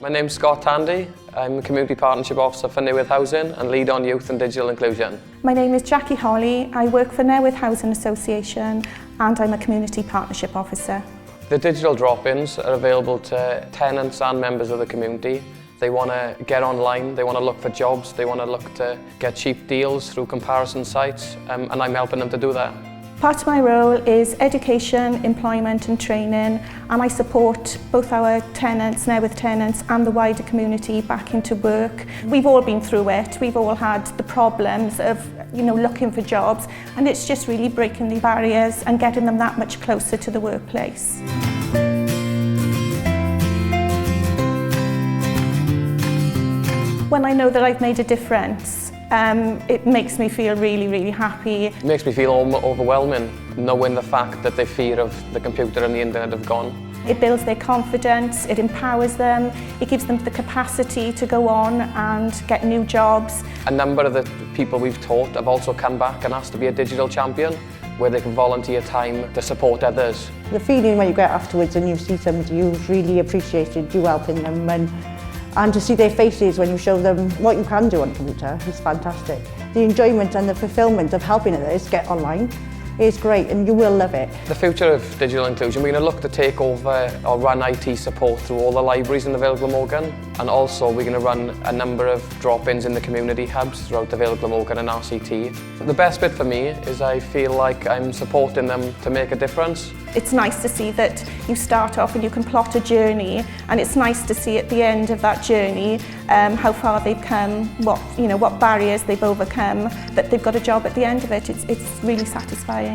My name's Scott Tandy. I'm a Community Partnership Officer for Newydd Housing and lead on youth and digital inclusion. My name is Jackie Holly. I work for Newydd Housing Association and I'm a Community Partnership Officer. The digital drop-ins are available to tenants and members of the community. They want to get online, they want to look for jobs, they want to look to get cheap deals through comparison sites, and I'm helping them to do that. Part of my role is education, employment and training, and I support both our tenants, Newydd tenants, and the wider community back into work. We've all been through it. We've all had the problems of, looking for jobs, and it's just really breaking the barriers and getting them that much closer to the workplace. When I know that I've made a difference, it makes me feel really, really happy. It makes me feel overwhelming, knowing the fact that the fear of the computer and the internet have gone. It builds their confidence, it empowers them, it gives them the capacity to go on and get new jobs. A number of the people we've taught have also come back and asked to be a digital champion, where they can volunteer time to support others. The feeling when you get afterwards and you see somebody who's really appreciated you helping them, and to see their faces when you show them what you can do on a computer is fantastic. The enjoyment and the fulfilment of helping others get online is great, and you will love it. The future of digital inclusion, we're going to look to take over or run IT support through all the libraries in the Vale of Glamorgan, and also we're going to run a number of drop-ins in the community hubs throughout the Vale of Glamorgan and RCT. The best bit for me is I feel like I'm supporting them to make a difference. It's nice to see that you start off and you can plot a journey, and it's nice to see at the end of that journey how far they've come, what barriers they've overcome, that they've got a job at the end of it. It's really satisfying.